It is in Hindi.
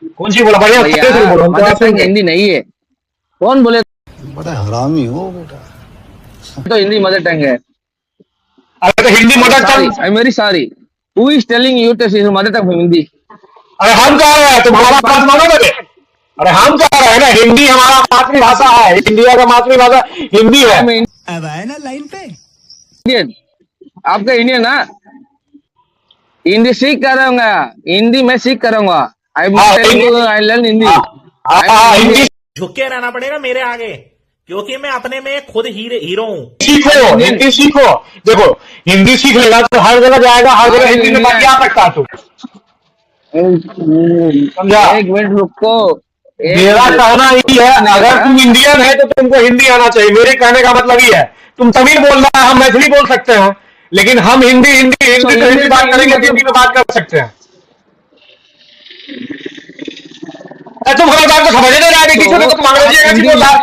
कौन सी बोला बढ़िया भैया तेज बोलो, हम तो मदर आप सुन टंग रहे। हिंदी नहीं है। कौन बोले बड़ा हरामी हो बेटा। तो हिंदी मदर टंग है? अरे तो Hindi mother sorry, tongue. I am very sorry. Who is telling you to mother tongue Hindi? अरे हम कह रहे हैं, तुम हमारा बात मानो पहले। अरे हम कह रहे हैं ना, हिंदी हमारा मातृ भाषा है, इंडिया का मातृभाषा हिंदी आई है। एम अब आए ना लाइन पे। इंडियन। आपका इंडियन ना? हिंदी सीख कर रहा हिंदी मैं सीख करूंगा। आई एम हाँ not telling Hindi. You I learn Hindi. हाँ हाँ आई हाँ, एम हिंदी इंडियन। झुक के रहना पड़ेगा मेरे आगे, क्योंकि मैं अपने में खुद हीरो हूँ। सीखो, हिंदी सीखो। देखो, हिंदी सीख लेगा तो हर जगह जाएगा, हर जगह हिंदी में बात आ सकता है तू। समझा? एक मिनट रुको। एक मेरा मिनट कहना यही है, अगर तुम इंडियन है तो तुमको हिंदी आना चाहिए। मेरे कहने का मतलब ये है, तुम तमिल बोल रहा है, हम मैथिली बोल सकते हैं, लेकिन हम हिंदी हिंदी हिंदी तो हिंदी बात करेंगे, हिंदी में बात कर सकते हैं। तुम हमारी बात को समझ नहीं रहा है, किसी को तुम अंग्रेजी अंग्रेजी बोल रहा है।